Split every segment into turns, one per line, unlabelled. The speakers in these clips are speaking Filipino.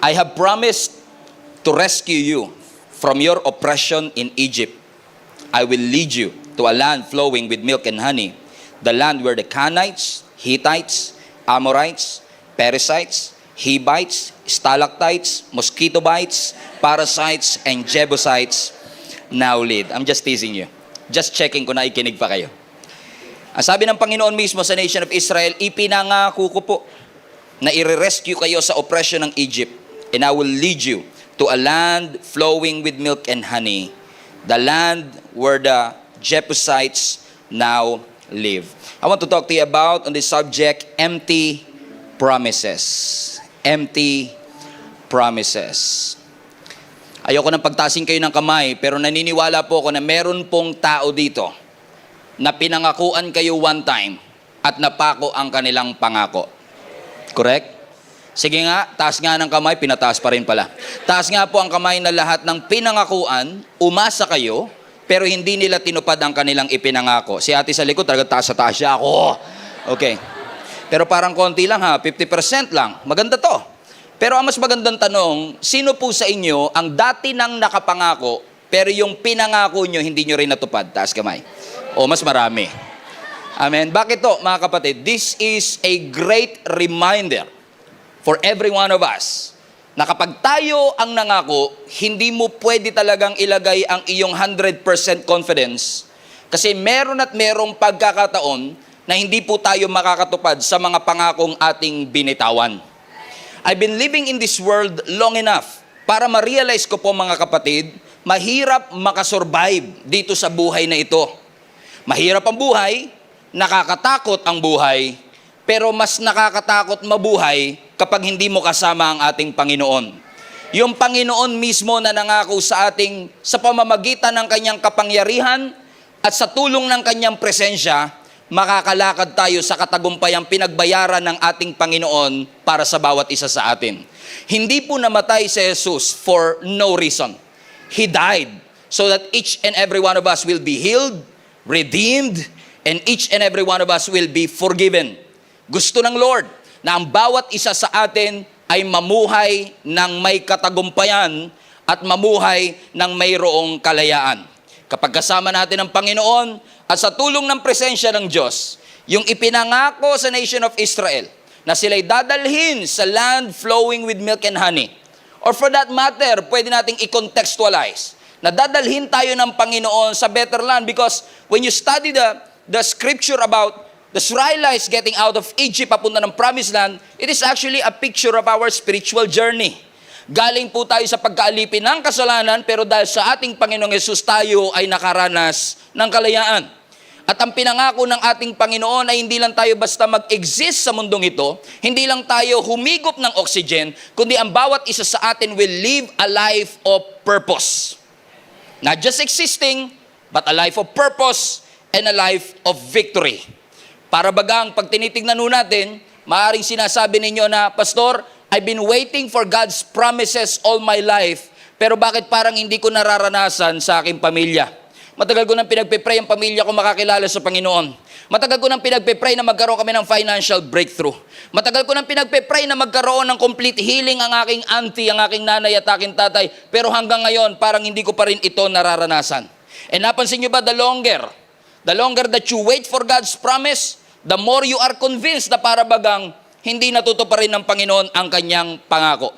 I have promised to rescue you from your oppression in Egypt. I will lead you to a land flowing with milk and honey, the land where the Canaanites, Hittites, Amorites, Perizzites, Hivites, stalactites, mosquito bites, parasites, and Jebusites now live. I'm just teasing you. Just checking kung naikinig pa kayo. Ang sabi ng Panginoon mismo sa nation of Israel, ipinangako ko po na i-rescue kayo sa oppression ng Egypt, and I will lead you to a land flowing with milk and honey, the land where the Jebusites now live. I want to talk to you about on this subject, empty promises. Empty promises. Ayoko nang pagtasin kayo ng kamay, pero naniniwala po ako na meron pong tao dito na pinangakuan kayo one time at napako ang kanilang pangako. Correct? Sige nga, taas nga ng kamay, pinataas pa rin pala. Taas nga po ang kamay na lahat ng pinangakuan, umasa kayo, pero hindi nila tinupad ang kanilang ipinangako. Si ate sa likod, talaga taas sa taas siya ako. Okay. Pero parang konti lang ha, 50% lang. Maganda to. Pero ang mas magandang tanong, sino po sa inyo ang dati nang nakapangako, pero yung pinangako nyo, hindi nyo rin natupad? Taas kamay. O mas marami. Amen. Bakit to, mga kapatid? This is a great reminder for every one of us na kapag tayo ang nangako, hindi mo pwede talagang ilagay ang iyong 100% confidence kasi meron at merong pagkakataon na hindi po tayo makakatupad sa mga pangakong ating binitawan. I've been living in this world long enough para ma-realize ko po, mga kapatid, mahirap makasurvive dito sa buhay na ito. Mahirap ang buhay, nakakatakot ang buhay, pero mas nakakatakot mabuhay kapag hindi mo kasama ang ating Panginoon. Yung Panginoon mismo na nangako sa ating sa pamamagitan ng kanyang kapangyarihan at sa tulong ng kanyang presensya, makakalakad tayo sa katagumpayang pinagbayaran ng ating Panginoon para sa bawat isa sa atin. Hindi po namatay si Jesus for no reason. He died so that each and every one of us will be healed, redeemed, and each and every one of us will be forgiven. Gusto ng Lord na ang bawat isa sa atin ay mamuhay ng may katagumpayan at mamuhay ng mayroong kalayaan. Kapag kasama natin ang Panginoon at sa tulong ng presensya ng Diyos, yung ipinangako sa nation of Israel na sila'y dadalhin sa land flowing with milk and honey. Or for that matter, pwede nating i-contextualize na dadalhin tayo ng Panginoon sa better land because when you study the scripture about the Israelites getting out of Egypt papunta ng promised land, it is actually a picture of our spiritual journey. Galing po tayo sa pagkaalipin ng kasalanan, pero dahil sa ating Panginoong Yesus tayo ay nakaranas ng kalayaan. At ang pinangako ng ating Panginoon ay hindi lang tayo basta mag-exist sa mundong ito, hindi lang tayo humigop ng oxygen, kundi ang bawat isa sa atin will live a life of purpose. Not just existing, but a life of purpose and a life of victory. Para bagang pag tinitignan nun natin, maaaring sinasabi ninyo na, Pastor, I've been waiting for God's promises all my life, pero bakit parang hindi ko nararanasan sa aking pamilya? Matagal ko nang pinagpipray ang pamilya ko makakilala sa Panginoon. Matagal ko nang pinagpipray na magkaroon kami ng financial breakthrough. Matagal ko nang pinagpipray na magkaroon ng complete healing ang aking auntie, ang aking nanay at aking tatay, pero hanggang ngayon parang hindi ko pa rin ito nararanasan. And napansin nyo ba, the longer that you wait for God's promise, the more you are convinced na para bagang hindi natutuparin ng Panginoon ang kanyang pangako.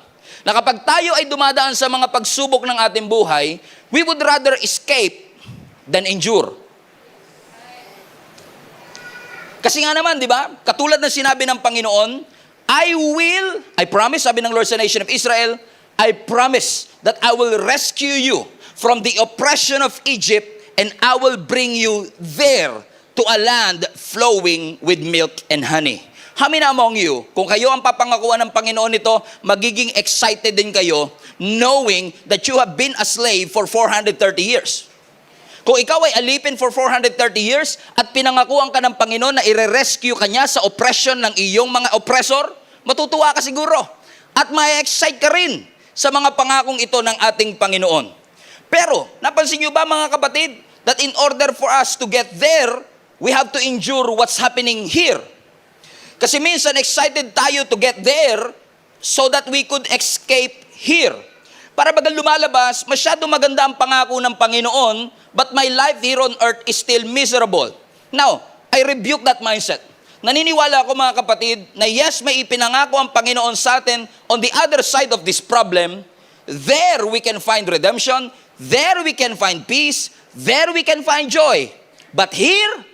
Na kapag tayo ay dumadaan sa mga pagsubok ng ating buhay, we would rather escape than endure. Kasi nga naman, di ba? Katulad ng sinabi ng Panginoon, I promise, sabi ng Lord sa nation of Israel, I promise that I will rescue you from the oppression of Egypt and I will bring you there to a land flowing with milk and honey. How many among you, kung kayo ang papangakuan ng Panginoon nito, magiging excited din kayo knowing that you have been a slave for 430 years. Kung ikaw ay alipin for 430 years at pinangakuan ka ng Panginoon na i-rescue ka niya sa oppression ng iyong mga oppressor, matutuwa ka siguro. At ma-excite ka rin sa mga pangakong ito ng ating Panginoon. Pero, napansin niyo ba mga kapatid, that in order for us to get there, we have to endure what's happening here. Kasi minsan excited tayo to get there, so that we could escape here. Para bagal lumalabas, masyado maganda ang pangako ng Panginoon, but my life here on earth is still miserable. Now, I rebuke that mindset. Naniniwala ako mga kapatid na yes, may ipinangako ang Panginoon sa atin on the other side of this problem. There we can find redemption, there we can find peace, there we can find joy. But here,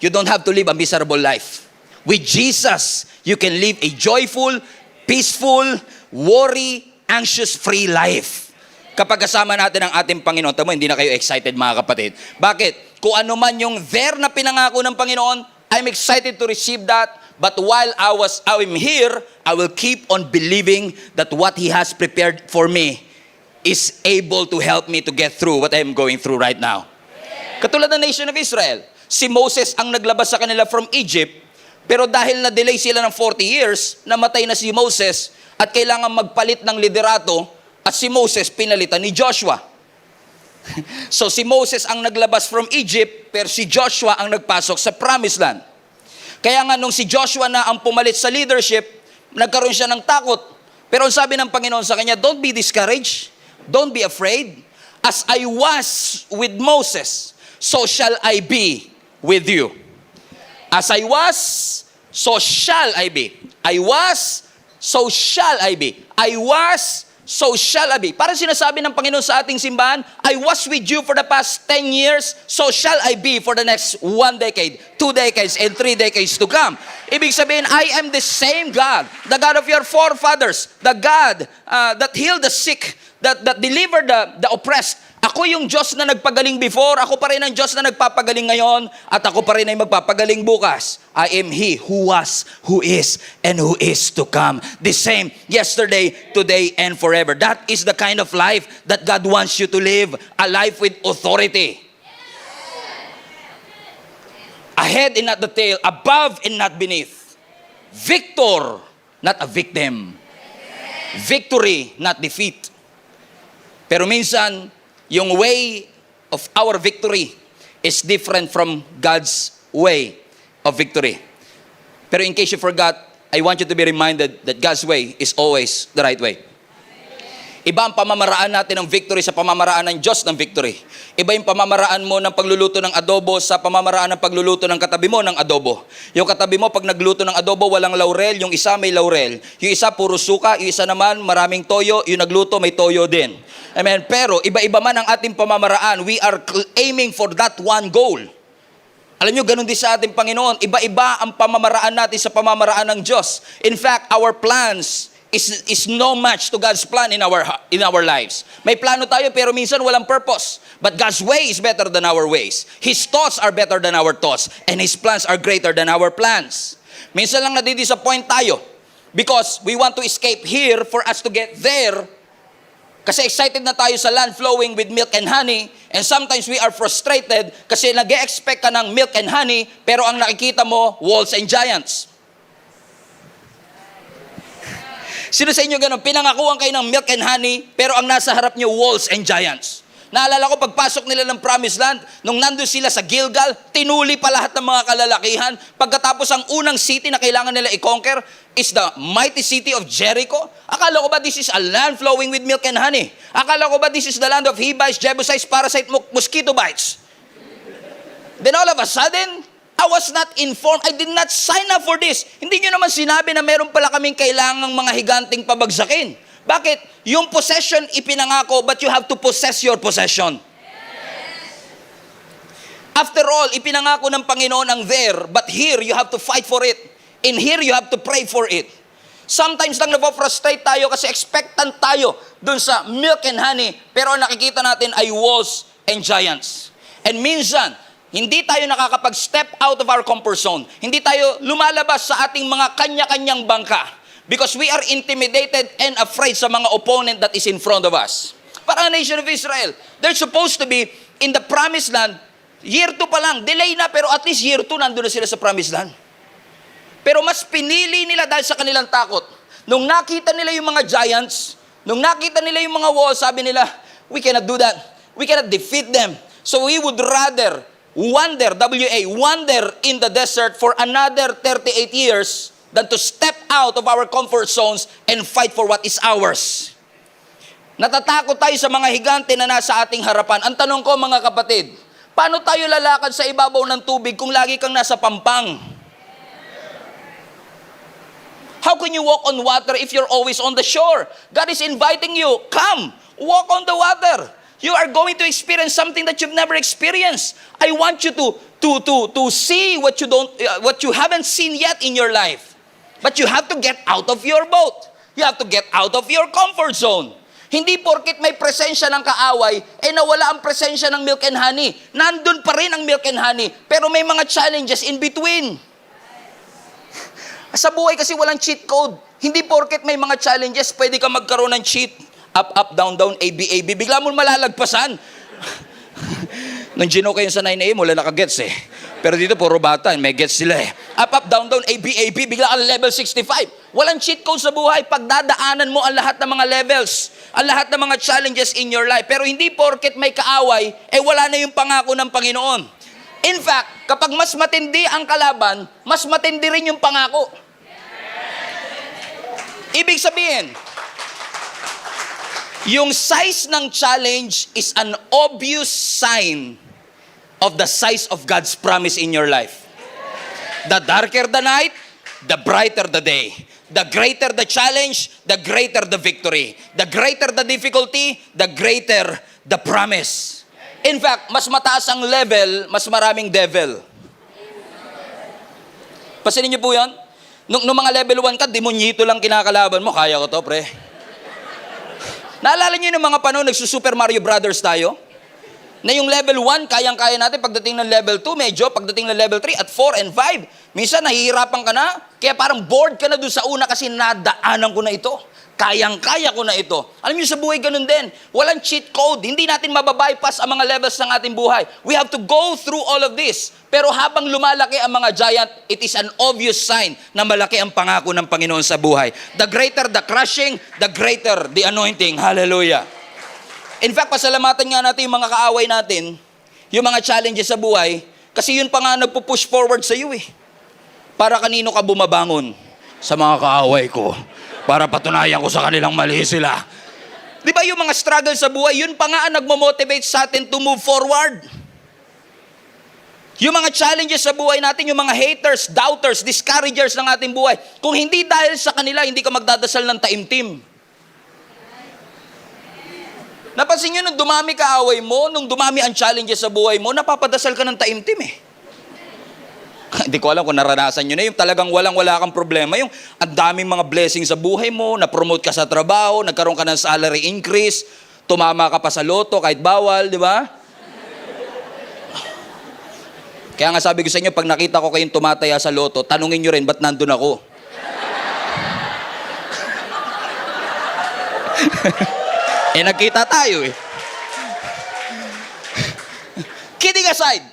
you don't have to live a miserable life. With Jesus, you can live a joyful, peaceful, worry, anxious-free life. Kapag kasama natin ang ating Panginoon, tamo, hindi na kayo excited mga kapatid. Bakit? Kung ano man yung there na pinangako ng Panginoon, I'm excited to receive that. But while I'm here, I will keep on believing that what He has prepared for me is able to help me to get through what I'm going through right now. Katulad ng nation of Israel, si Moses ang naglabas sa kanila from Egypt, pero dahil na-delay sila ng 40 years, namatay na si Moses at kailangan magpalit ng liderato at si Moses pinalitan ni Joshua. So si Moses ang naglabas from Egypt, pero si Joshua ang nagpasok sa Promised Land. Kaya nga nung si Joshua na ang pumalit sa leadership, nagkaroon siya ng takot. Pero ang sabi ng Panginoon sa kanya, don't be discouraged, don't be afraid. As I was with Moses, so shall I be with you. As I was, so shall I be. I was, so shall I be. I was, so shall I be. Parang sinasabi ng Panginoon sa ating simbahan, I was with you for the past 10 years, so shall I be for the next 1 decade, 2 decades, and 3 decades to come. Ibig sabihin, I am the same God, the God of your forefathers, the God that healed the sick, that delivered the oppressed. Ako yung Diyos na nagpagaling before, ako pa rin ang Diyos na nagpapagaling ngayon, at ako pa rin ay magpapagaling bukas. I am He who was, who is, and who is to come. The same yesterday, today, and forever. That is the kind of life that God wants you to live, a life with authority. Ahead and not the tail, above and not beneath. Victor, not a victim. Victory, not defeat. Pero minsan, yung way of our victory is different from God's way of victory. Pero in case you forgot, I want you to be reminded that God's way is always the right way. Iba ang pamamaraan natin ng victory sa pamamaraan ng Diyos ng victory. Iba yung pamamaraan mo ng pagluluto ng adobo sa pamamaraan ng pagluluto ng katabi mo ng adobo. Yung katabi mo, pag nagluto ng adobo, walang laurel, yung isa may laurel. Yung isa puro suka, yung isa naman maraming toyo, yung nagluto may toyo din. Amen. Pero iba-iba man ang ating pamamaraan, we are aiming for that one goal. Alam nyo, ganun din sa ating Panginoon. Iba-iba ang pamamaraan natin sa pamamaraan ng Diyos. In fact, our plans is no match to God's plan in our lives. May plano tayo pero minsan walang purpose. But God's way is better than our ways. His thoughts are better than our thoughts. And His plans are greater than our plans. Minsan lang nadidisappoint tayo because we want to escape here for us to get there. Kasi excited na tayo sa land flowing with milk and honey, and sometimes we are frustrated kasi nag-e-expect ka ng milk and honey pero ang nakikita mo, walls and giants. Sino sa inyo ganun? Pinangakuhan kayo ng milk and honey, pero ang nasa harap nyo, walls and giants. Naalala ko, pagpasok nila ng Promised Land, nung nandun sila sa Gilgal, tinuli pa lahat ng mga kalalakihan. Pagkatapos ang unang city na kailangan nila i-conquer is the mighty city of Jericho. Akala ko ba this is a land flowing with milk and honey? Akala ko ba this is the land of Hivites, Jebusites, parasite, mosquito bites? Then all of a sudden, I was not informed. I did not sign up for this. Hindi nyo naman sinabi na meron pala kaming kailangang mga higanting pabagsakin. Bakit? Yung possession ipinangako, but you have to possess your possession. After all, ipinangako ng Panginoon ang there, but here you have to fight for it. In here you have to pray for it. Sometimes lang nabofrustrate tayo kasi expectant tayo dun sa milk and honey, pero ang nakikita natin ay walls and giants. And minsan, hindi tayo nakakapag-step out of our comfort zone. Hindi tayo lumalabas sa ating mga kanya-kanyang bangka because we are intimidated and afraid sa mga opponent that is in front of us. Para ang nation of Israel, they're supposed to be in the Promised Land. Year 2 pa lang, delay na, pero at least year 2 nandun na sila sa Promised Land. Pero mas pinili nila dahil sa kanilang takot. Nung nakita nila yung mga giants, nung nakita nila yung mga walls, sabi nila, we cannot do that. We cannot defeat them. So we would rather wander in the desert for another 38 years than to step out of our comfort zones and fight for what is ours. Natatakot tayo sa mga higante na nasa ating harapan. Ang tanong ko mga kapatid, paano tayo lalakad sa ibabaw ng tubig kung lagi kang nasa pampang? How can you walk on water if you're always on the shore? God is inviting you, come, walk on the water. You are going to experience something that you've never experienced. I want you to see what you haven't seen yet in your life. But you have to get out of your boat. You have to get out of your comfort zone. Hindi porkit may presensya ng kaaway, nawala ang presensya ng milk and honey. Nandun pa rin ang milk and honey, pero may mga challenges in between. Sa buhay kasi walang cheat code. Hindi porket may mga challenges, pwede ka magkaroon ng cheat. Up, up, down, down, A, B, A, B. Bigla mo malalagpasan. Nung gino kayo sa 9 AM, wala nakagets eh. Pero dito, puro bata, may gets sila eh. Up, up, down, down, A, B, A, B. Bigla ka level 65. Walang cheat code sa buhay. Pagdadaanan mo ang lahat ng mga levels, ang lahat ng mga challenges in your life. Pero hindi porket may kaaway, wala na yung pangako ng Panginoon. In fact, kapag mas matindi ang kalaban, mas matindi rin yung pangako. Ibig sabihin, yung size ng challenge is an obvious sign of the size of God's promise in your life. The darker the night, the brighter the day. The greater the challenge, the greater the victory. The greater the difficulty, the greater the promise. In fact, mas mataas ang level, mas maraming devil. Pasinin niyo po yan? Nung mga level 1 ka, demonyito lang kinakalaban mo. Kaya ko to, pre. Naalala niyo yung mga panahon, nagsusuper Mario Brothers tayo? Na yung level 1, kayang-kaya natin. Pagdating ng level 2, medyo. Pagdating ng level 3, at 4 and 5, minsan nahihirapan ka na. Kaya parang bored ka na doon sa una kasi nadaanan ko na ito. Kayang-kaya ko na ito. Alam niyo sa buhay ganun din. Walang cheat code. Hindi natin mababypass ang mga levels ng ating buhay. We have to go through all of this. Pero habang lumalaki ang mga giant, it is an obvious sign na malaki ang pangako ng Panginoon sa buhay. The greater the crushing, the greater the anointing. Hallelujah. In fact, pasalamatan nga natin yung mga kaaway natin, yung mga challenges sa buhay, kasi yun pa nga nagpo-push forward sa iyo eh. Para kanino ka bumabangon? Sa mga kaaway ko. Para patunayan ko sa kanilang mali sila. Di ba yung mga struggle sa buhay, yun pa nga ang nagmo-motivate sa atin to move forward. Yung mga challenges sa buhay natin, yung mga haters, doubters, discouragers ng ating buhay, kung hindi dahil sa kanila, hindi ka magdadasal ng taimtim. Napansin nyo, nung dumami kaaway mo, nung dumami ang challenges sa buhay mo, napapadasal ka ng taimtim eh. Hindi ko alam kung naranasan nyo na yung talagang walang-wala kang problema. Yung ang daming mga blessings sa buhay mo, na-promote ka sa trabaho, nagkaroon ka ng salary increase, tumama ka pa sa loto kahit bawal, di ba? Kaya nga sabi ko sa inyo, pag nakita ko kayong tumataya sa loto, tanungin nyo rin, ba't nandun ako? Nagkita tayo eh. Kidding aside,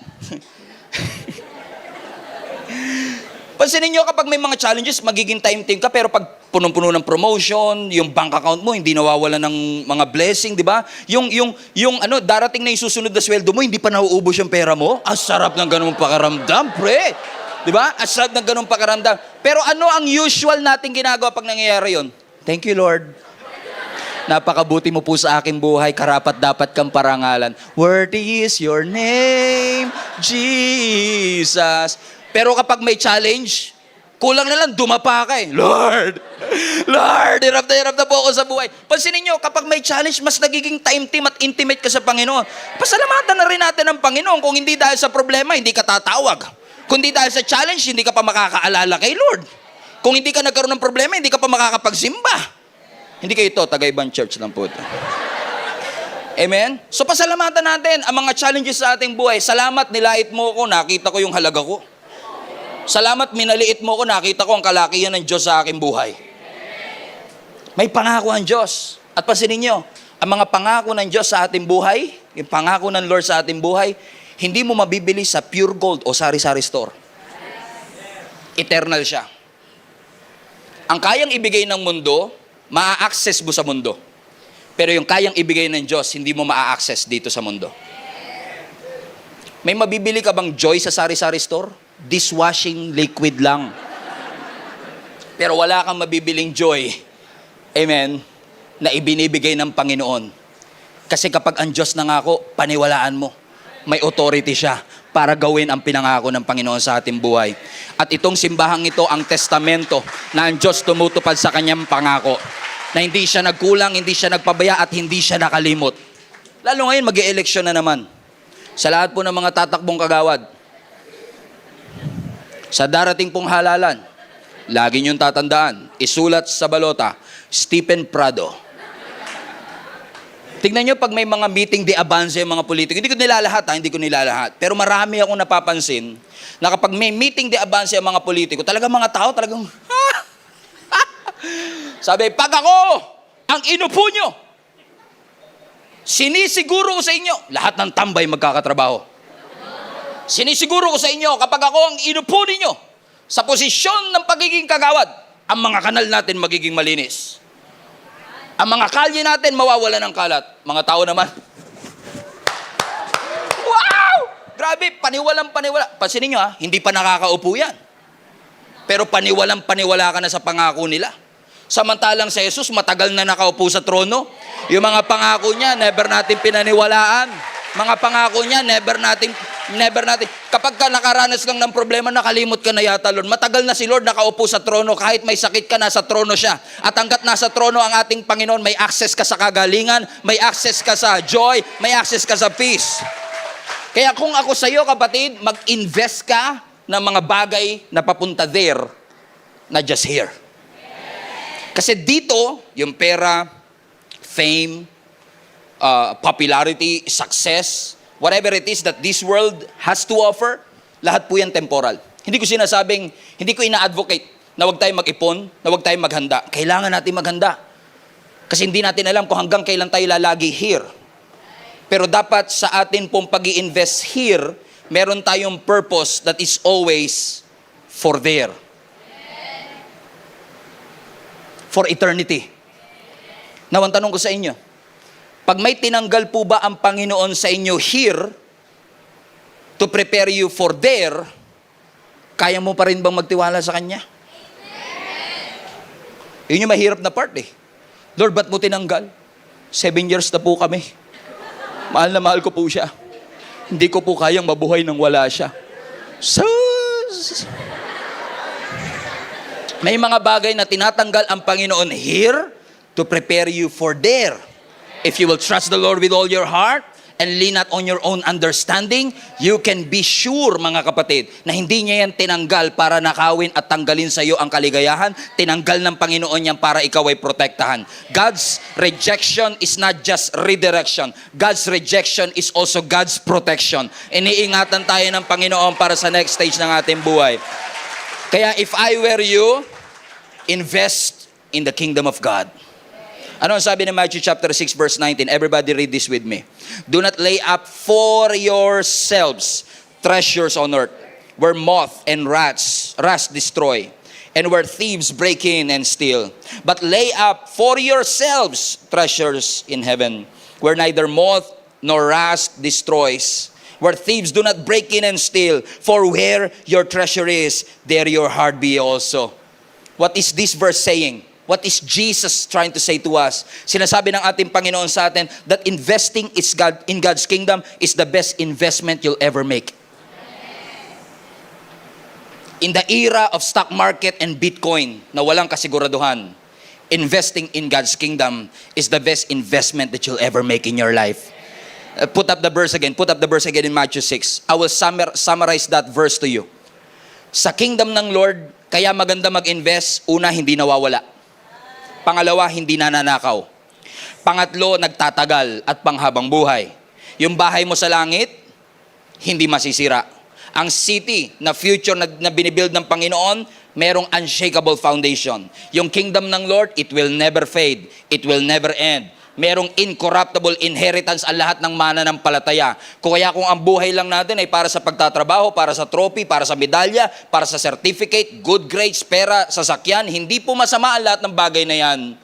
pansinin nyo kapag may mga challenges, magiging time-team ka, pero pag punong-puno ng promotion, yung bank account mo, hindi nawawala ng mga blessing, di ba? Yung darating na yung susunod na sweldo mo, hindi pa nauubos yung pera mo. Ang sarap ng ganung pakaramdam, pre. Di ba? Ang sarap ng ganung pakaramdam. Pero ano ang usual nating ginagawa pag nangyayari yun? Thank you, Lord. Napakabuti mo po sa aking buhay, karapat dapat kang parangalan. Worthy is your name, Jesus. Pero kapag may challenge, kulang na lang, dumapa ka eh. Lord, hirap na po ako sa buhay. Pansinin nyo, kapag may challenge, mas nagiging time-team at intimate ka sa Panginoon. Pasalamatan na rin natin ang Panginoon. Kung hindi dahil sa problema, hindi ka tatawag. Kung hindi dahil sa challenge, hindi ka pa makakaalala kay Lord. Kung hindi ka nagkaroon ng problema, hindi ka pa makakapagsimba. Hindi kayo ito, taga-ibang church lang po ito. Amen? So pasalamatan natin ang mga challenges sa ating buhay. Salamat, nilait mo ko, nakita ko yung halaga ko. Salamat, minaliit mo ko, nakita ko ang kalakihan ng Diyos sa aking buhay. May pangako ang Diyos. At pansinin nyo, ang mga pangako ng Diyos sa ating buhay, yung pangako ng Lord sa ating buhay, hindi mo mabibili sa pure gold o sari-sari store. Eternal siya. Ang kayang ibigay ng mundo, maa-access mo sa mundo. Pero yung kayang ibigay ng Diyos, hindi mo maa-access dito sa mundo. May mabibili ka bang joy sa sari-sari store? Dishwashing liquid lang. Pero wala kang mabibiling joy, amen, na ibinibigay ng Panginoon. Kasi kapag ang Diyos nangako, paniwalaan mo. May authority siya para gawin ang pinangako ng Panginoon sa ating buhay. At itong simbahang ito ang testamento na ang Diyos tumutupad sa kanyang pangako. Na hindi siya nagkulang, hindi siya nagpabaya at hindi siya nakalimot. Lalo ngayon, mag-e-eleksyon na naman. Sa lahat po ng mga tatakbong kagawad, sa darating pong halalan, lagi niyong tatandaan, isulat sa balota, Stephen Prado. Tignan niyo pag may mga meeting de avance yung mga politiko, hindi ko nilalahat, pero marami akong napapansin na kapag may meeting de avance yung mga politiko, talagang mga tao, talagang, sabi, pag ako, ang inupo nyo, sinisiguro ko sa inyo, lahat ng tambay magkakatrabaho. Sinisiguro ko sa inyo, kapag ako ang inupo ninyo sa posisyon ng pagiging kagawad, ang mga kanal natin magiging malinis. Ang mga kalye natin mawawala ng kalat. Mga tao naman, wow! Grabe, paniwalang paniwala. Pansinin nyo hindi pa nakakaupo yan. Pero paniwalang paniwala ka na sa pangako nila. Samantalang si Jesus, matagal na nakaupo sa trono. Yung mga pangako niya, never natin pinaniwalaan. Mga pangako niya, never natin. Kapag ka nakaranas lang ng problema, nakalimot ka na yata, Lord. Matagal na si Lord nakaupo sa trono. Kahit may sakit ka, nasa trono siya. At hanggat nasa trono ang ating Panginoon, may access ka sa kagalingan, may access ka sa joy, may access ka sa peace. Kaya kung ako sa iyo, kapatid, mag-invest ka ng mga bagay na papunta there, na just here. Kasi dito, yung pera, fame, popularity, success, whatever it is that this world has to offer, lahat po yan temporal. Hindi ko sinasabing, hindi ko ina-advocate na huwag tayong mag-ipon, na huwag tayong maghanda. Kailangan natin maghanda. Kasi hindi natin alam kung hanggang kailan tayo lalagi here. Pero dapat sa atin pong pag-i-invest here, meron tayong purpose that is always for there. For eternity. Now, ang tanong ko sa inyo, pag may tinanggal po ba ang Panginoon sa inyo here to prepare you for there, kaya mo pa rin bang magtiwala sa Kanya? Yun yung mahirap na part Lord, ba't mo tinanggal? 7 years na po kami. Mahal na mahal ko po siya. Hindi ko po kayang mabuhay nang wala siya. Sus! May mga bagay na tinatanggal ang Panginoon here to prepare you for there. If you will trust the Lord with all your heart and lean not on your own understanding, you can be sure, mga kapatid, na hindi niya yan tinanggal para nakawin at tanggalin sa iyo ang kaligayahan. Tinanggal ng Panginoon yan para ikaw ay protektahan. God's rejection is not just redirection. God's rejection is also God's protection. Iniingatan tayo ng Panginoon para sa next stage ng ating buhay. Kaya if I were you, invest in the kingdom of God. Ano ang sabi ng Matthew chapter 6 verse 19? Everybody read this with me. Do not lay up for yourselves treasures on earth, where moth and rust destroy, and where thieves break in and steal. But lay up for yourselves treasures in heaven, where neither moth nor rust destroys, where thieves do not break in and steal. For where your treasure is, there your heart be also. What is this verse saying? What is Jesus trying to say to us? Sinasabi ng ating Panginoon sa atin that investing in God's kingdom is the best investment you'll ever make. In the era of stock market and Bitcoin na walang kasiguraduhan, investing in God's kingdom is the best investment that you'll ever make in your life. Put up the verse again in Matthew 6. I will summarize that verse to you. Sa kingdom ng Lord, kaya maganda mag-invest, una, hindi nawawala. Pangalawa, hindi nananakaw. Pangatlo, nagtatagal at panghabang buhay. Yung bahay mo sa langit, hindi masisira. Ang city na future na binibuild ng Panginoon, merong unshakable foundation. Yung kingdom ng Lord, it will never fade. It will never end. Merong incorruptible inheritance ang lahat ng mananampalataya. Kaya kung ang buhay lang natin ay para sa pagtatrabaho, para sa trophy, para sa medalya, para sa certificate, good grades, pera, sasakyan, hindi po masama ang lahat ng bagay na yan.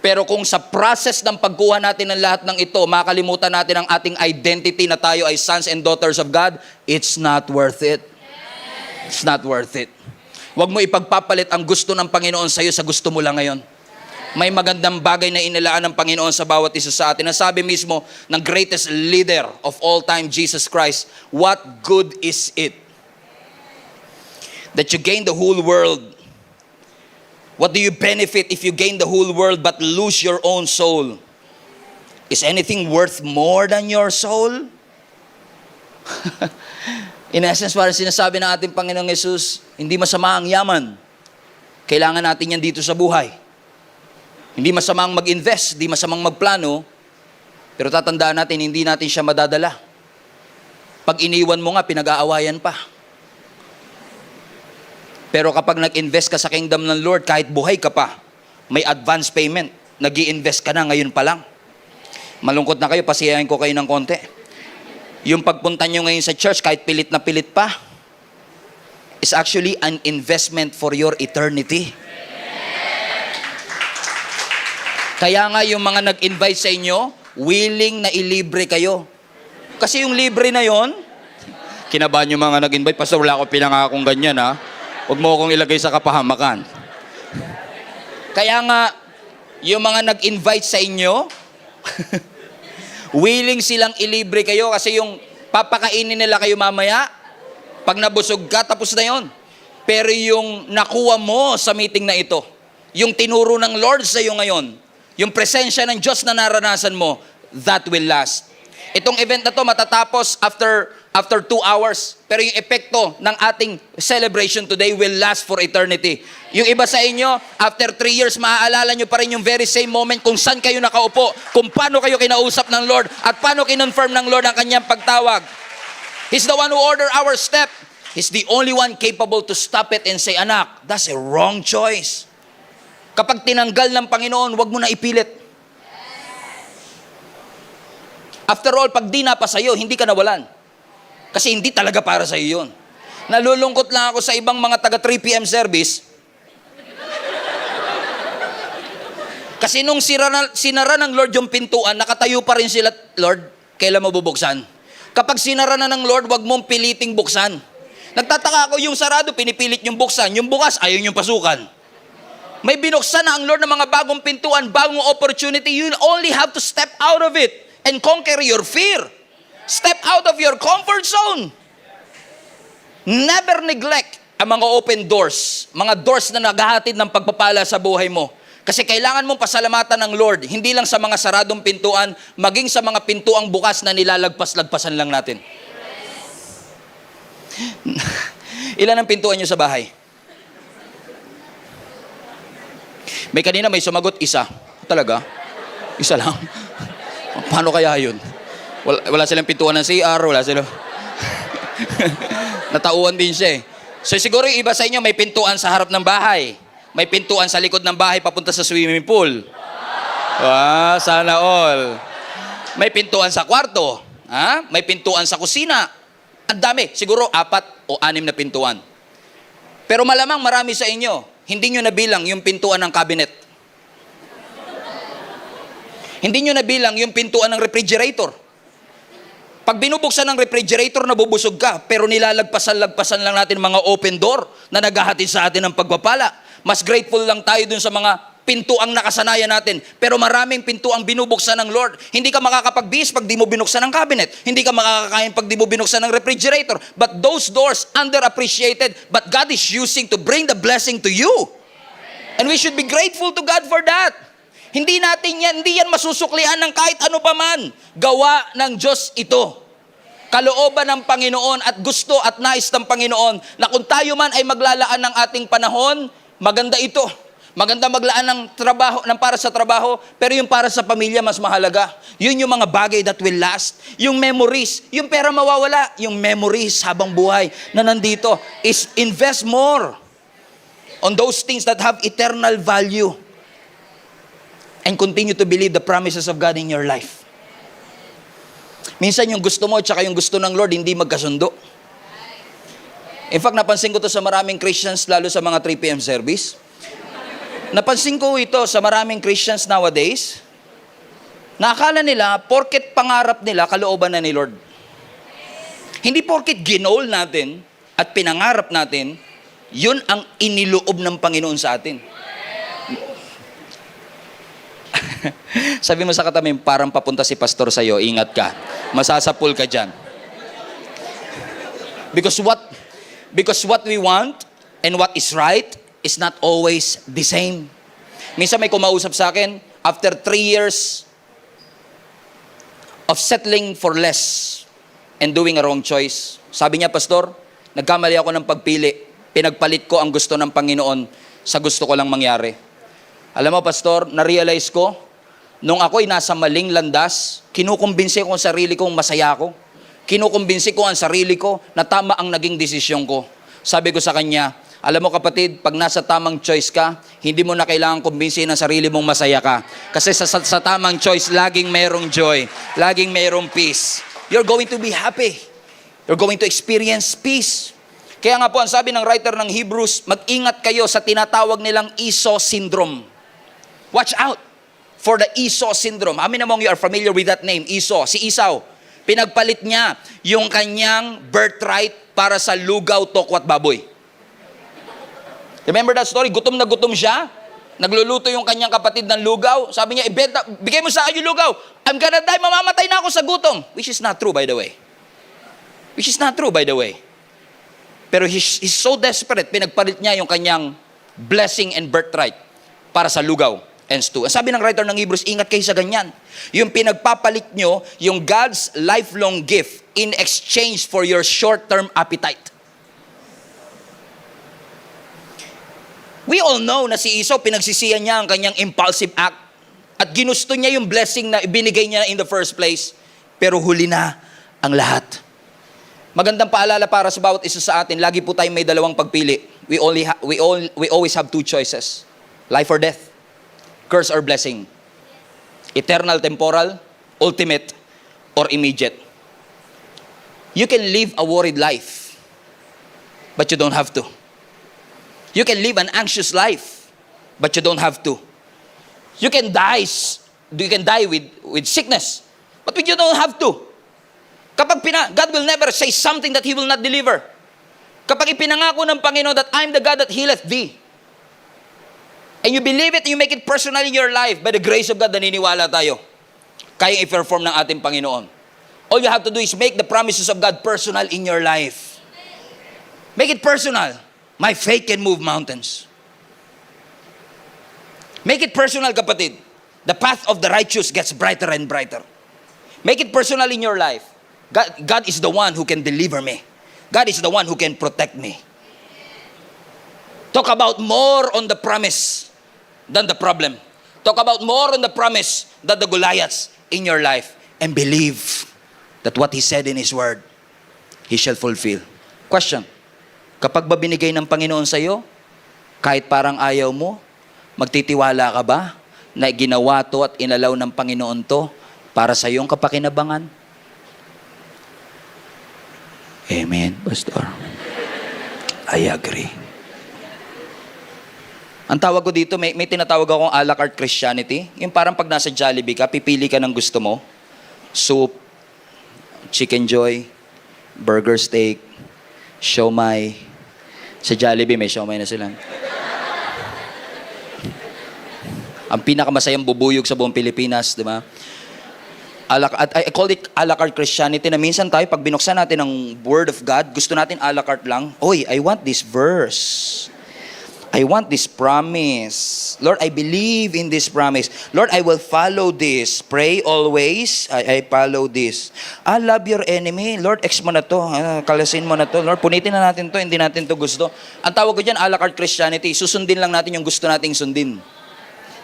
Pero kung sa process ng pagkuha natin ng lahat ng ito, makalimutan natin ang ating identity na tayo ay sons and daughters of God, it's not worth it. It's not worth it. Huwag mo ipagpapalit ang gusto ng Panginoon sa'yo sa gusto mo lang ngayon. May magandang bagay na inilaan ng Panginoon sa bawat isa sa atin. Nasabi mismo ng greatest leader of all time, Jesus Christ, what good is it that you gain the whole world? What do you benefit if you gain the whole world but lose your own soul? Is anything worth more than your soul? In essence, parang sinasabi ng ating Panginoong Yesus, hindi masama ang yaman. Kailangan natin yan dito sa buhay. Hindi masamang mag-invest, hindi masamang magplano, pero tatandaan natin, hindi natin siya madadala. Pag iniwan mo nga, pinag-aawayan pa. Pero kapag nag-invest ka sa kingdom ng Lord, kahit buhay ka pa, may advance payment. Nag-i-invest ka na ngayon pa lang. Malungkot na kayo, pasiyahin ko kayo ng konti. Yung pagpunta nyo ngayon sa church, kahit pilit na pilit pa, is actually an investment for your eternity. Kaya nga yung mga nag-invite sa inyo, willing na ilibre kayo. Kasi yung libre na yon, kinabahan yung mga nag-invite, Pastor, wala akong pinangakong ganyan ha. Huwag mo akong ilagay sa kapahamakan. Kaya nga, yung mga nag-invite sa inyo, willing silang ilibre kayo kasi yung papakainin nila kayo mamaya, pag nabusog ka, tapos na yon. Pero yung nakuha mo sa meeting na ito, yung tinuro ng Lord sa iyo ngayon, yung presensya ng Diyos na naranasan mo, that will last. Itong event na to matatapos after 2 hours. Pero yung epekto ng ating celebration today will last for eternity. Yung iba sa inyo, after 3 years, maaalala nyo pa rin yung very same moment kung saan kayo nakaupo, kung paano kayo kinausap ng Lord, at paano kinonfirm ng Lord ang kanyang pagtawag. He's the one who ordered our step. He's the only one capable to stop it and say, anak, that's a wrong choice. Kapag tinanggal ng Panginoon, wag mo na ipilit. After all, pag di na pa sa'yo, hindi ka nawalan. Kasi hindi talaga para sa'yo yun. Nalulungkot lang ako sa ibang mga taga 3 p.m. service. Kasi nung sinara ng Lord yung pintuan, nakatayo pa rin sila, Lord, kailan mo bubuksan? Kapag sinara na ng Lord, wag mong piliting buksan. Nagtataka ako, yung sarado, pinipilit yung buksan. Yung bukas, ayaw yung pasukan. May binuksan na ang Lord ng mga bagong pintuan, bagong opportunity. You only have to step out of it and conquer your fear. Step out of your comfort zone. Never neglect ang mga open doors, mga doors na naghahatid ng pagpapala sa buhay mo. Kasi kailangan mong pasalamatan ng Lord, hindi lang sa mga saradong pintuan, maging sa mga pintuang bukas na nilalagpas-lagpasan lang natin. Ilan ang pintuan nyo sa bahay? May kanina may sumagot, isa. Talaga? Isa lang? Paano kaya yun? Wala silang pintuan ng CR, wala silang... Natauhan din siya eh. So siguro yung iba sa inyo may pintuan sa harap ng bahay. May pintuan sa likod ng bahay papunta sa swimming pool. Sana all. May pintuan sa kwarto. May pintuan sa kusina. Ang dami. Siguro 4 o 6 na pintuan. Pero malamang marami sa inyo, hindi nyo nabilang yung pintuan ng cabinet. Hindi nyo nabilang yung pintuan ng refrigerator. Pag binubuksan ng refrigerator, nabubusog ka. Pero nilalagpasan-lagpasan lang natin mga open door na naghahatid sa atin ng pagpapala. Mas grateful lang tayo dun sa mga pintuang nakasanayan natin. Pero maraming pintuang binubuksan ng Lord. Hindi ka makakapagbihis pag di mo binuksan ng cabinet. Hindi ka makakakain pag di mo binuksan ng refrigerator. But those doors, underappreciated, but God is using to bring the blessing to you. And we should be grateful to God for that. Hindi yan masusuklian ng kahit ano pa man. Gawa ng Diyos ito. Kalooban ng Panginoon at gusto at nais ng Panginoon na kung tayo man ay maglalaan ng ating panahon, maganda ito. Maganda maglaan ng trabaho, ng para sa trabaho, pero yung para sa pamilya mas mahalaga. Yun yung mga bagay that will last. Yung memories, yung pera mawawala, yung memories habang buhay na nandito is invest more on those things that have eternal value and continue to believe the promises of God in your life. Minsan yung gusto mo at saka yung gusto ng Lord hindi magkasundo. In fact, napansin ko to sa maraming Christians, lalo sa mga 3 p.m. service. Napansin ko ito sa maraming Christians nowadays, na akala nila, porket pangarap nila, kalooban na ni Lord. Hindi porket ginol natin at pinangarap natin, Yun ang iniloob ng Panginoon sa atin. Sabi mo sa katabi, parang papunta si pastor sa'yo, ingat ka. Masasapul ka dyan. Because what we want and what is right is not always the same. Minsan may kumausap sa akin, after 3 years of settling for less and doing a wrong choice, sabi niya, pastor, nagkamali ako ng pagpili. Pinagpalit ko ang gusto ng Panginoon sa gusto ko lang mangyari. Alam mo, pastor, na-realize ko, nung ako'y nasa maling landas, kinukumbinsi ko ang sarili kong masaya ako. Kinukumbinsi ko ang sarili ko na tama ang naging desisyon ko. Sabi ko sa kanya, alam mo kapatid, pag nasa tamang choice ka, hindi mo na kailangan kumbinsin ang sarili mong masaya ka. Kasi sa tamang choice, laging mayroong joy, laging mayroong peace. You're going to be happy. You're going to experience peace. Kaya nga po, ang sabi ng writer ng Hebrews, mag-ingat kayo sa tinatawag nilang Esau syndrome. Watch out for the Esau syndrome. How many among you are familiar with that name, Esau? Si Esau, pinagpalit niya yung kanyang birthright para sa lugaw, tokwat, baboy. Remember that story? Gutom na gutom siya. Nagluluto yung kanyang kapatid ng lugaw. Sabi niya, ibenta, bigay mo sa akin yung lugaw. I'm gonna die, mamamatay na ako sa gutom. Which is not true, by the way. Pero he's so desperate, pinagpalit niya yung kanyang blessing and birthright para sa lugaw and stew. Sabi ng writer ng Hebrews, ingat kayo sa ganyan. Yung pinagpapalit nyo, yung God's lifelong gift in exchange for your short-term appetite. We all know na si Esau, pinagsisiyan niya ang kanyang impulsive act at ginusto niya yung blessing na ibinigay niya in the first place. Pero huli na ang lahat. Magandang paalala para sa bawat isa sa atin, lagi po tayong may dalawang pagpili. We always have 2 choices. Life or death. Curse or blessing. Eternal, temporal, ultimate, or immediate. You can live a worried life, but you don't have to. You can live an anxious life, but you don't have to. You can die with sickness, but you don't have to. God will never say something that He will not deliver. Kapag ipinangako ng Panginoon that I'm the God that healeth thee, and you believe it, you make it personal in your life, by the grace of God, naniniwala tayo. Kayang i-perform ng ating Panginoon. All you have to do is make the promises of God personal in your life. Make it personal. My faith can move mountains. Make it personal, kapatid. The path of the righteous gets brighter and brighter. Make it personal in your life. God is the one who can deliver me. God is the one who can protect me. Talk about more on the promise than the problem. Talk about more on the promise than the Goliaths in your life. And believe that what He said in His word, He shall fulfill. Question. Kapag ba binigay ng Panginoon sa iyo, kahit parang ayaw mo, magtitiwala ka ba na ginawa to at inalaw ng Panginoon to para sa iyong kapakinabangan? Amen, Pastor. I agree. Ang tawag ko dito, may tinatawag akong a la carte Christianity. Yung parang pag nasa Jollibee ka, pipili ka ng gusto mo. Soup, chicken joy, burger steak, siomai. Sa Jollibee, may siomai na sila. Ang pinakamasayang bubuyog sa buong Pilipinas, di ba? I call it a la carte Christianity na minsan tayo, pag binuksan natin ang Word of God, gusto natin a la carte lang. Oy, I want this verse. I want this promise. Lord, I believe in this promise. Lord, I will follow this. Pray always. I follow this. Love your enemy. Lord, ex mo na to. Kalasin mo na to. Lord, punitin na natin to. Hindi natin to gusto. Ang tawag ko dyan, a la carte Christianity. Susundin lang natin yung gusto nating sundin.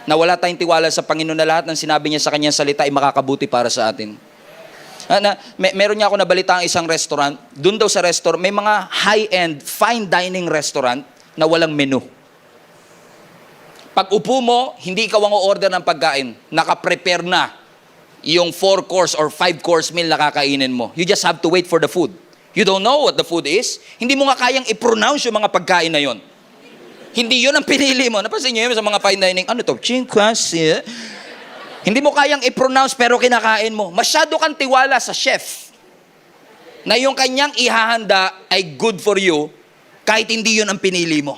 Na wala tayong tiwala sa Panginoon na lahat ng sinabi niya sa kanyang salita ay makakabuti para sa atin. Meron niya ako nabalita ang isang restaurant. Doon daw sa restaurant, may mga high-end, fine dining restaurant na walang menu. Pag upo mo, hindi ikaw ang o-order ng pagkain. Naka-prepare na yung 4-course or 5-course meal na kakainin mo. You just have to wait for the food. You don't know what the food is. Hindi mo nga kayang i-pronounce yung mga pagkain na yon. Hindi yun ang pinili mo. Napansin niyo yun sa mga fine dining, ano to? Chinkwasi. Hindi mo kayang i-pronounce pero kinakain mo. Masyado kang tiwala sa chef na yung kanyang ihahanda ay good for you kahit hindi yun ang pinili mo.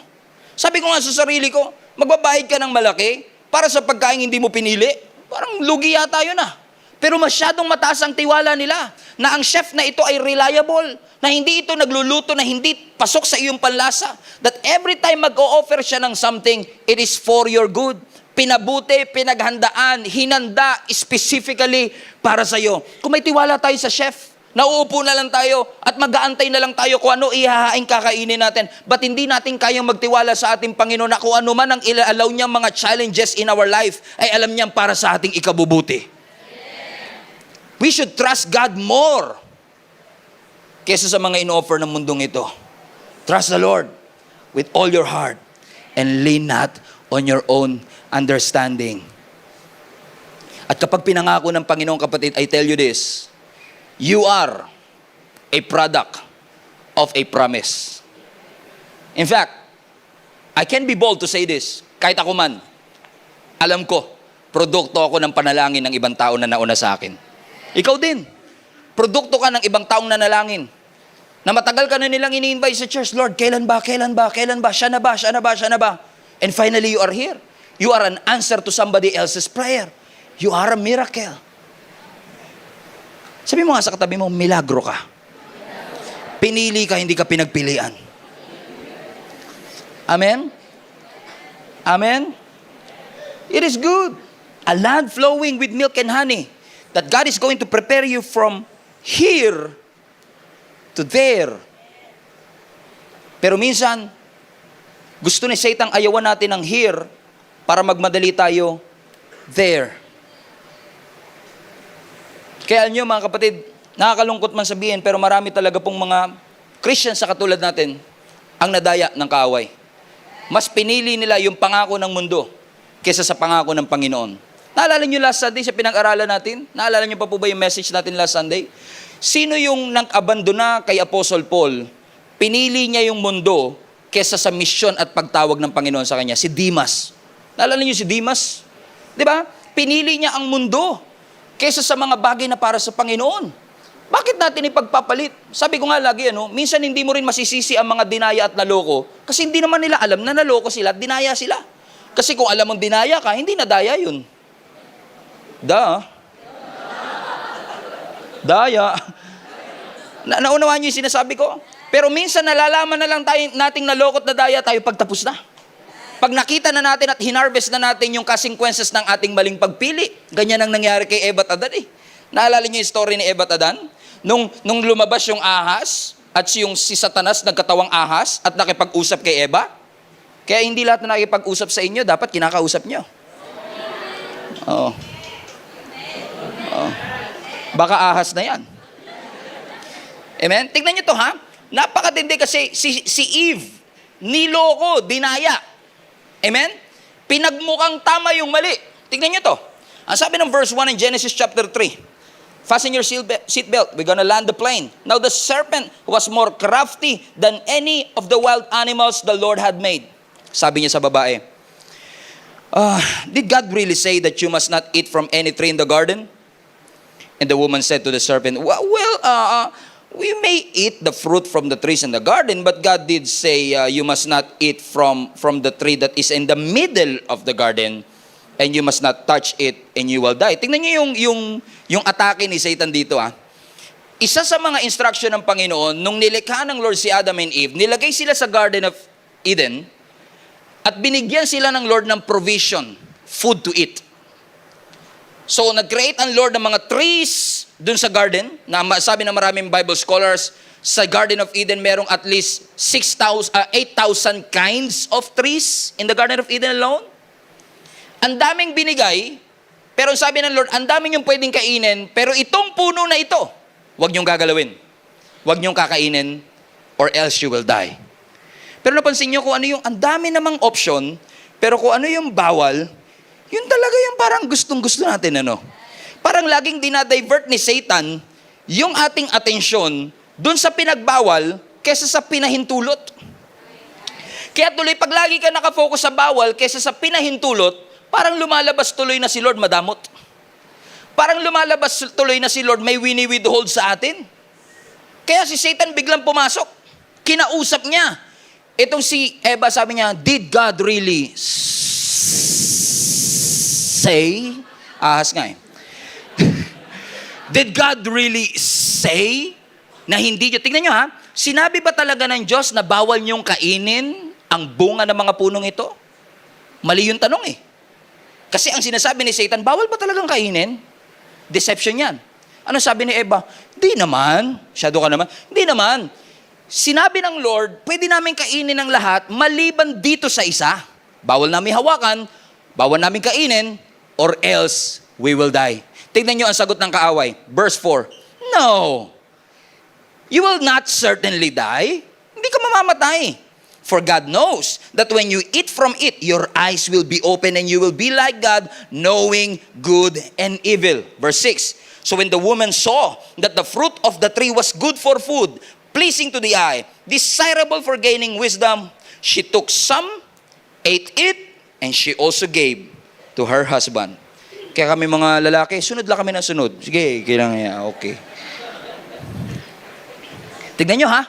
Sabi ko nga sa sarili ko, magbabayad ka ng malaki para sa pagkain hindi mo pinili. Parang lugi yata yun ah. Pero masyadong mataas ang tiwala nila na ang chef na ito ay reliable, na hindi ito nagluluto, na hindi pasok sa iyong panlasa. That every time mag-o-offer siya ng something, it is for your good. Pinabuti, pinaghandaan, hinanda specifically para sa iyo. Kung may tiwala tayo sa chef, nauupo na lang tayo at mag-aantay na lang tayo kung ano ihahain kakainin natin. But hindi natin kayang magtiwala sa ating Panginoon na kung ano man ang ilaalaw niyang mga challenges in our life, ay alam niyang para sa ating ikabubuti. We should trust God more kesa sa mga in-offer ng mundong ito. Trust the Lord with all your heart and lean not on your own understanding. At kapag pinangako ng Panginoon, kapatid, I tell you this, you are a product of a promise. In fact, I can be bold to say this, kahit ako man, alam ko, produkto ako ng panalangin ng ibang tao na nauna sa akin. Ikaw din, produkto ka ng ibang taong nanalangin, na matagal ka na nilang ini-invite sa church, Lord, kailan ba, siya na ba? And finally, you are here. You are an answer to somebody else's prayer. You are a miracle. Sabi mo nga sa katabi mo, milagro ka. Pinili ka, hindi ka pinagpilian. Amen? Amen? It is good. A land flowing with milk and honey. That God is going to prepare you from here to there. Pero minsan, gusto ni Satan ayawan natin ng here para magmadali tayo there. Kaya nyo mga kapatid, nakakalungkot man sabihin, pero marami talaga pong mga Christians sa katulad natin ang nadaya ng kaaway. Mas pinili nila yung pangako ng mundo kesa sa pangako ng Panginoon. Naalala nyo last Sunday sa pinag-aralan natin? Naalala nyo pa po ba yung message natin last Sunday? Sino yung nang-abandona kay Apostle Paul? Pinili niya yung mundo kesa sa misyon at pagtawag ng Panginoon sa kanya. Si Demas. Naalala nyo si Demas? Di ba? Pinili niya ang mundo kesa sa mga bagay na para sa Panginoon. Bakit natin ipagpapalit? Sabi ko nga lagi, minsan hindi mo rin masisisi ang mga dinaya at naloko kasi hindi naman nila alam na naloko sila at dinaya sila. Kasi kung alam mong dinaya ka, hindi nadaya yun. Daya. Naunawaan niyo yung sinasabi ko? Pero minsan nalalaman na lang nating nalokot na daya tayo pagtapos na. Pag nakita na natin at hinarvest na natin yung consequences ng ating maling pagpili. Ganyan ang nangyari kay Eva at Adan eh. Naalala niyo yung story ni Eva at Adan? Nung lumabas yung ahas at si Satanas nagkatawang ahas at nakipag-usap kay Eva. Kaya hindi lahat na nakipag-usap sa inyo, dapat kinakausap niyo. Oo. Baka ahas na yan. Amen? Tignan nyo to ha. Napakatindi kasi si Eve, niloko, dinaya. Amen? Pinagmukhang tama yung mali. Tignan nyo to. Ang sabi ng verse 1 in Genesis chapter 3, fasten your seatbelt, we're gonna land the plane. Now the serpent was more crafty than any of the wild animals the Lord had made. Sabi niya sa babae, did God really say that you must not eat from any tree in the garden? And the woman said to the serpent, we may eat the fruit from the trees in the garden, but God did say you must not eat from the tree that is in the middle of the garden, and you must not touch it, and you will die. Tingnan niyo yung atake ni Satan dito ah. Isa sa mga instruction ng Panginoon, nung nilikha ng Lord si Adam and Eve, nilagay sila sa Garden of Eden, at binigyan sila ng Lord ng provision, food to eat. So, nag-create ang Lord ng mga trees dun sa garden, na sabi ng maraming Bible scholars, sa Garden of Eden, merong at least 8,000 kinds of trees in the Garden of Eden alone. Ang daming binigay, pero sabi ng Lord, ang daming yung pwedeng kainin, pero itong puno na ito, huwag niyong gagalawin. Huwag niyong kakainin, or else you will die. Pero napansin niyo kung ano yung, ang dami namang option, pero kung ano yung bawal, yun talaga yung parang gustong-gusto natin, Parang laging dinadivert ni Satan yung ating atensyon dun sa pinagbawal kesa sa pinahintulot. Kaya tuloy, pag lagi ka nakafocus sa bawal kesa sa pinahintulot, parang lumalabas tuloy na si Lord madamot. Parang lumalabas tuloy na si Lord may wini-withhold sa atin. Kaya si Satan biglang pumasok. Kinausap niya Itong si Eva, sabi niya, did God really say? Ahas nga eh. Did God really say na hindi nyo? Tingnan nyo ha, sinabi ba talaga ng Diyos na bawal nyong kainin ang bunga ng mga punong ito? Mali yung tanong eh. Kasi ang sinasabi ni Satan, bawal ba talagang kainin? Deception yan. Ano sabi ni Eva? Di naman. Shadow ka naman. Di naman. Sinabi ng Lord, pwede namin kainin ng lahat maliban dito sa isa. Bawal namin hawakan, bawal namin kainin, or else we will die. Tignan nyo ang sagot ng kaaway. Verse 4. No. You will not certainly die. Hindi ka mamamatay. For God knows that when you eat from it, your eyes will be open and you will be like God, knowing good and evil. Verse 6. So when the woman saw that the fruit of the tree was good for food, pleasing to the eye, desirable for gaining wisdom, she took some, ate it, and she also gave to her husband. Kaya kami mga lalaki, sunod lang kami ng sunod. Sige, kailangan niya, okay. Tignan nyo ha.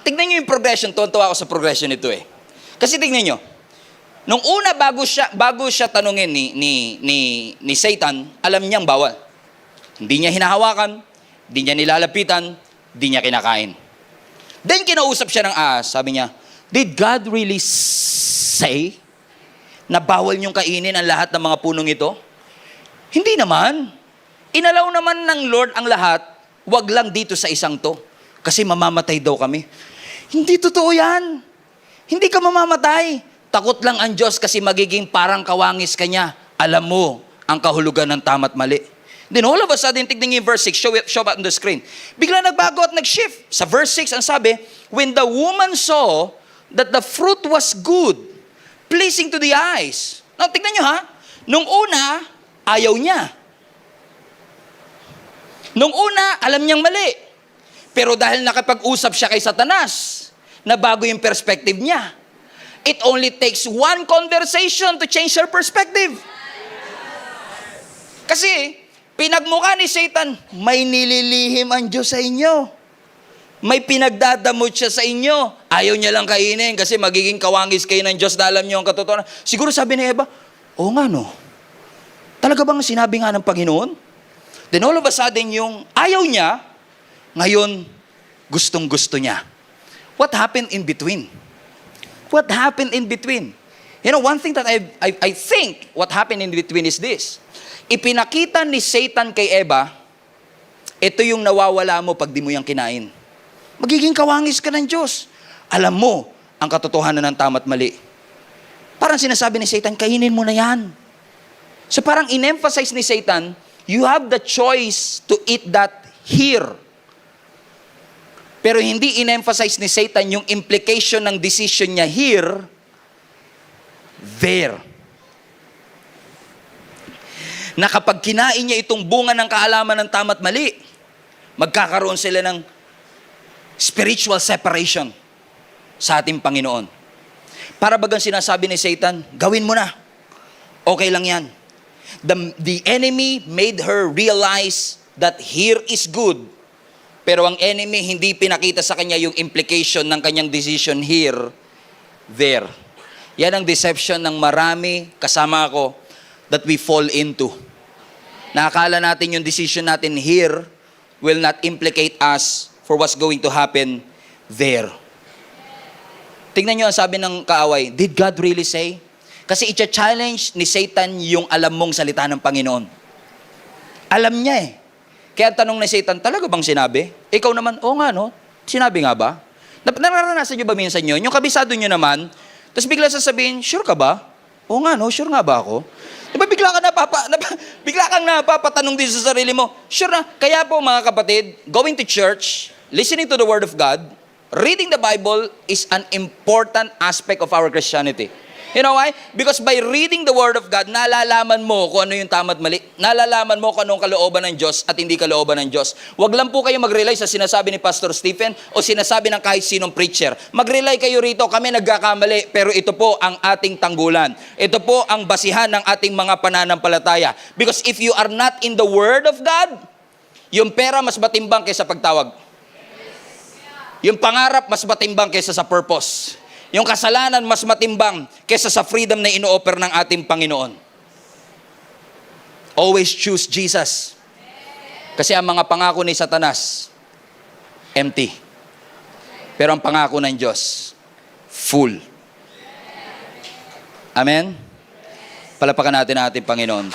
Tignan nyo yung progression. Tuwan-tuwa ako sa progression nito eh. Kasi tignan nyo. Nung una, bago siya tanungin ni Satan, alam niyang bawal. Hindi niya hinahawakan, hindi niya nilalapitan, hindi niya kinakain. Then kinausap siya ng ahas. Sabi niya, did God really say na bawal niyong kainin ang lahat ng mga punong ito? Hindi naman. Inalaw naman ng Lord ang lahat, wag lang dito sa isang to. Kasi mamamatay daw kami. Hindi totoo yan. Hindi ka mamamatay. Takot lang ang Diyos kasi magiging parang kawangis ka niya. Alam mo ang kahulugan ng tama't mali. Then all of a sudden, tignan niyo yung verse 6, show up on the screen. Bigla nagbago at nag-shift. Sa verse 6, ang sabi, when the woman saw that the fruit was good, pleasing to the eyes. Now, tignan niyo ha, nung una, ayaw niya. Nung una, alam niyang mali. Pero dahil nakapag-usap siya kay Satanas, nabago yung perspective niya. It only takes one conversation to change her perspective. Kasi, pinagmukha ni Satan, may nililihim ang Diyos sa inyo. May pinagdadamot siya sa inyo. Ayaw niya lang kainin kasi magiging kawangis kayo ng Diyos na alam niyo ang katotohanan. Siguro sabi ni Eva, oo nga no. Talaga bang sinabi nga ng Panginoon? Then all of a sudden, yung ayaw niya, ngayon, gustong-gusto niya. What happened in between? What happened in between? You know, one thing that I think what happened in between is this. Ipinakita ni Satan kay Eva, ito yung nawawala mo pag di mo yung kinain. Magiging kawangis ka ng Diyos. Alam mo ang katotohanan ng tama't mali. Parang sinasabi ni Satan, kainin mo na yan. So parang in-emphasize ni Satan, you have the choice to eat that here. Pero hindi in-emphasize ni Satan yung implication ng decision niya here, there. Na kapag kinain niya itong bunga ng kaalaman ng tama't mali, magkakaroon sila ng spiritual separation sa ating Panginoon. Para bagang sinasabi ni Satan, gawin mo na. Okay lang yan. The enemy made her realize that here is good. Pero ang enemy hindi pinakita sa kanya yung implication ng kanyang decision here, there. Yan ang deception ng marami kasama ako that we fall into. Nakakala natin yung decision natin here will not implicate us for what's going to happen there. Tingnan nyo ang sabi ng kaaway, did God really say? Kasi i-challenge ni Satan yung alam mong salita ng Panginoon. Alam niya eh. Kaya tanong ni Satan, talaga bang sinabi? Ikaw naman, oo nga no, sinabi nga ba? Nararanasan nyo ba minsan yun? Yung kabisado nyo naman, tapos bigla sasabihin, sure ka ba? Oo nga no, sure nga ba ako? Diba bigla kang napapatanong din sa sarili mo, sure na. Kaya po mga kapatid, going to church, listening to the Word of God, reading the Bible is an important aspect of our Christianity. You know why? Because by reading the Word of God, nalalaman mo kung ano yung tama at mali. Nalalaman mo kung anong kalooban ng Diyos at hindi kalooban ng Diyos. Huwag lang po kayo mag-rely sa sinasabi ni Pastor Stephen o sinasabi ng kahit sinong preacher. Mag-rely kayo rito, kami nagkakamali, pero ito po ang ating tanggulan. Ito po ang basihan ng ating mga pananampalataya. Because if you are not in the Word of God, yung pera mas matimbang kaysa pagtawag. Yung pangarap mas matimbang kaysa sa purpose. Yung kasalanan mas matimbang kaysa sa freedom na ino-offer ng ating Panginoon. Always choose Jesus. Kasi ang mga pangako ni Satanas, empty. Pero ang pangako ng Diyos, full. Amen? Palapakan natin ang ating Panginoon.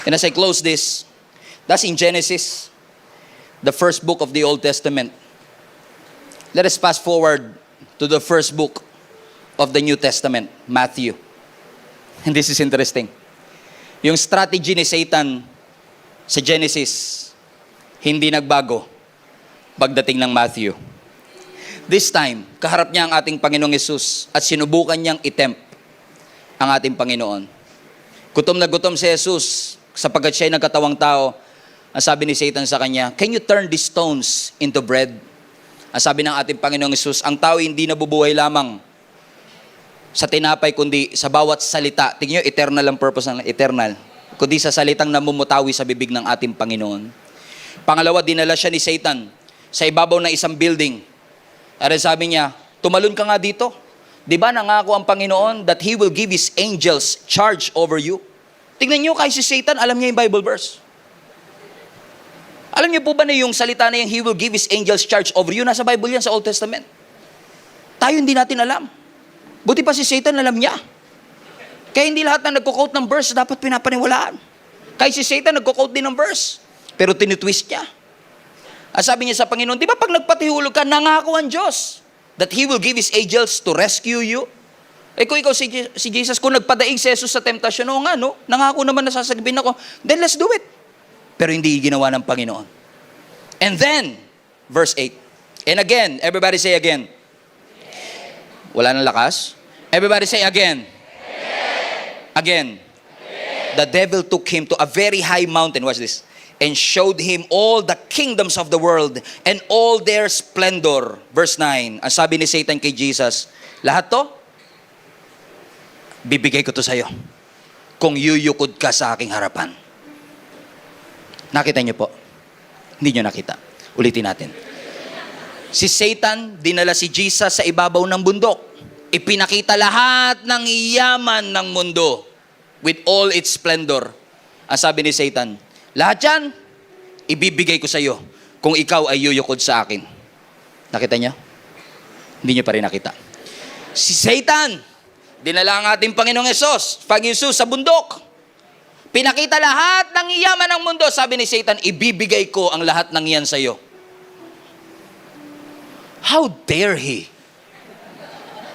And as I close this, that's in Genesis, the first book of the Old Testament. Let us fast forward to the first book of the New Testament, Matthew. And this is interesting. Yung strategy ni Satan sa Genesis, hindi nagbago pagdating ng Matthew. This time, kaharap niya ang ating Panginoong Yesus at sinubukan niyang i-tempt ang ating Panginoon. Gutom na gutom si Jesus sapagkat siya'y nagkatawang tao. Ang sabi ni Satan sa kanya, can you turn these stones into bread? Ang sabi ng ating Panginoong Yesus, ang tao hindi nabubuhay lamang sa tinapay, kundi sa bawat salita. Tingnan nyo, eternal ang purpose ng eternal. Kundi sa salitang namumutawi sa bibig ng ating Panginoon. Pangalawa, dinala siya ni Satan sa ibabaw ng isang building. At sabi niya, tumalon ka nga dito. Di ba nangako ang Panginoon that He will give His angels charge over you? Tingnan nyo, kahit si Satan, alam niya yung Bible verse. Alam niyo po ba na yung salita na yung He will give His angels charge over you? Nasa Bible yan, sa Old Testament. Tayo hindi natin alam. Buti pa si Satan, alam niya. Kaya hindi lahat na nagko-quote ng verse dapat pinapaniwalaan. Kahit si Satan nagko-quote din ng verse. Pero tinitwist niya. At sabi niya sa Panginoon, di ba pag nagpatihulog ka, nangako ang Diyos that He will give His angels to rescue you? Eh kung ikaw si Jesus, kung nagpadaig si Jesus sa temptasyon, o nga no, nangako naman na sasagbin ako, then let's do it. Pero hindi ginawa ng Panginoon. And then, verse 8. And again, everybody say again. Wala nang lakas. Everybody say again. Again. The devil took him to a very high mountain. Watch this. And showed him all the kingdoms of the world and all their splendor. Verse 9. Ang sabi ni Satan kay Jesus, lahat to, bibigay ko to sa'yo kung yuyukod ka sa aking harapan. Nakita niyo po? Hindi niyo nakita. Ulitin natin. Si Satan, dinala si Jesus sa ibabaw ng bundok. Ipinakita lahat ng yaman ng mundo with all its splendor. Ang sabi ni Satan, lahat yan, ibibigay ko sa iyo kung ikaw ay yuyukod sa akin. Nakita niyo? Hindi niyo pa rin nakita. Si Satan, dinala ang ating Panginoong Yesus, Pag-Yesus sa bundok. Pinakita lahat ng yaman ng mundo. Sabi ni Satan, ibibigay ko ang lahat ng yan sa iyo. How dare he?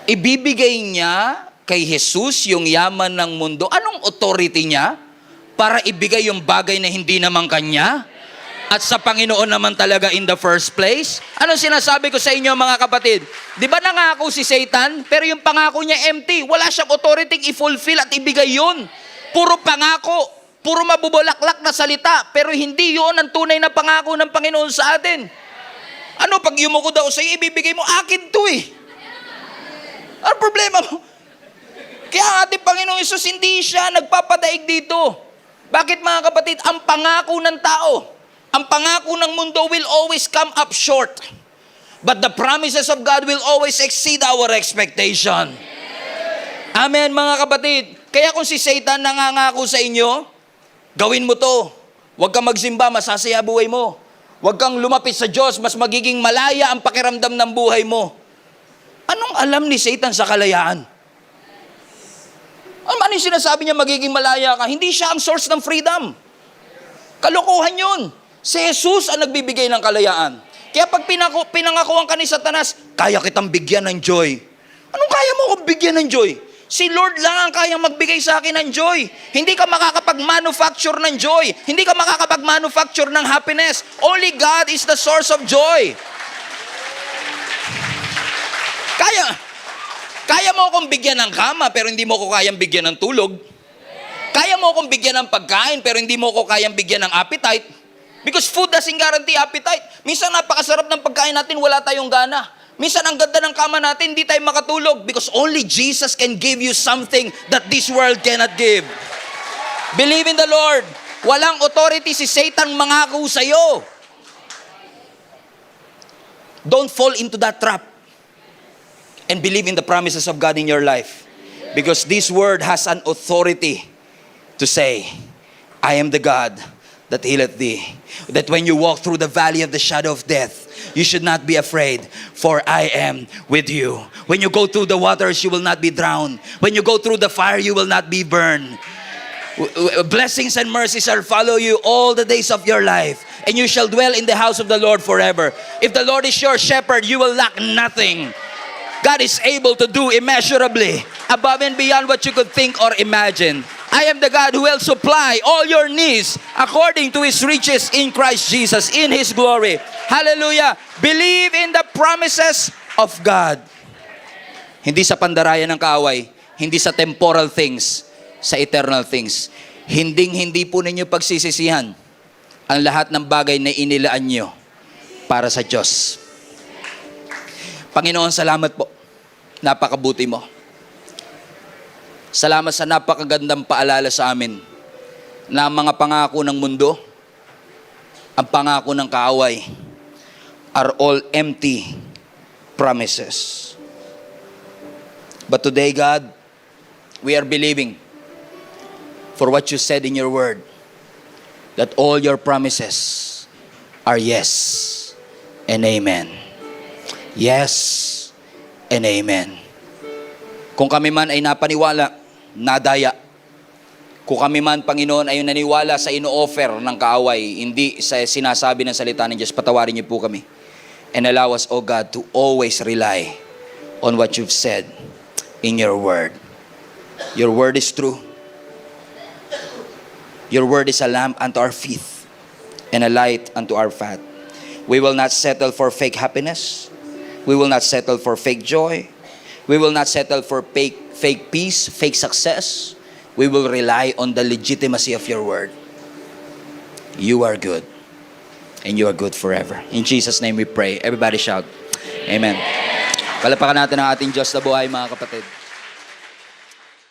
Ibibigay niya kay Jesus yung yaman ng mundo. Anong authority niya para ibigay yung bagay na hindi naman kanya? At sa Panginoon naman talaga in the first place? Anong sinasabi ko sa inyo mga kapatid? Di ba nangako si Satan, pero yung pangako niya empty. Wala siyang authority i-fulfill at ibigay yun. Puro pangako, puro mabubulaklak na salita, pero hindi yun ang tunay na pangako ng Panginoon sa atin. Ano, pag yumuko daw sa'yo, ibibigay mo, akin to eh. Ano problema mo? Kaya ang ating Panginoong Hesus, hindi siya nagpapadaig dito. Bakit mga kapatid? Ang pangako ng tao, ang pangako ng mundo will always come up short. But the promises of God will always exceed our expectation. Amen mga kapatid. Kaya kung si Satan nangangako sa inyo, gawin mo to. Huwag kang magsimba, masasaya buhay mo. Huwag kang lumapit sa Diyos, mas magiging malaya ang pakiramdam ng buhay mo. Anong alam ni Satan sa kalayaan? Ano yung sinasabi niya magiging malaya ka? Hindi siya ang source ng freedom. Kalokohan yun. Si Jesus ang nagbibigay ng kalayaan. Kaya pag pinangakuan ka ni Satanas, kaya kitang bigyan ng joy. Anong kaya mo akong bigyan ng joy? Si Lord lang ang kayang magbigay sa akin ng joy. Hindi ka makakapag-manufacture ng joy. Hindi ka makakapag-manufacture ng happiness. Only God is the source of joy. Kaya mo akong bigyan ng kama, pero hindi mo ko kayang bigyan ng tulog. Kaya mo akong bigyan ng pagkain, pero hindi mo ko kayang bigyan ng appetite. Because food doesn't guarantee appetite. Minsan napakasarap ng pagkain natin, wala tayong gana. Minsan ang ganda ng kama natin, hindi tayo makatulog because only Jesus can give you something that this world cannot give. Believe in the Lord. Walang authority si Satan mangako sa'yo. Don't fall into that trap. And believe in the promises of God in your life. Because this word has an authority to say, I am the God that healeth thee. That when you walk through the valley of the shadow of death, you should not be afraid, for I am with you. When you go through the waters, you will not be drowned. When you go through the fire, you will not be burned. Blessings and mercies shall follow you all the days of your life, and you shall dwell in the house of the Lord forever. If the Lord is your shepherd, you will lack nothing. God is able to do immeasurably above and beyond what you could think or imagine. I am the God who will supply all your needs according to His riches in Christ Jesus, in His glory. Hallelujah. Believe in the promises of God. Hindi sa pandarayan ng kaaway, hindi sa temporal things, sa eternal things. Hindi po ninyo pagsisisihan ang lahat ng bagay na inilaan nyo para sa Diyos. Panginoon, salamat po. Napakabuti mo. Salamat sa napakagandang paalala sa amin na ang mga pangako ng mundo, ang pangako ng kaaway, are all empty promises. But today, God, we are believing for what you said in your word, that all your promises are yes and amen. Yes and amen. Kung kami man ay napaniwala, nadaya. Kung kami man, Panginoon, ay naniwala sa ino-offer ng kaaway, hindi sa sinasabi ng salita ng Diyos, patawarin niyo po kami. And allow us, O God, to always rely on what you've said in your word. Your word is true. Your word is a lamp unto our feet and a light unto our path. We will not settle for fake happiness. We will not settle for fake joy. We will not settle for fake peace, fake success. We will rely on the legitimacy of your word. You are good, and you are good forever. In Jesus' name we pray. Everybody shout, Amen. Palapakan natin ang ating Diyos na buhay, mga kapatid.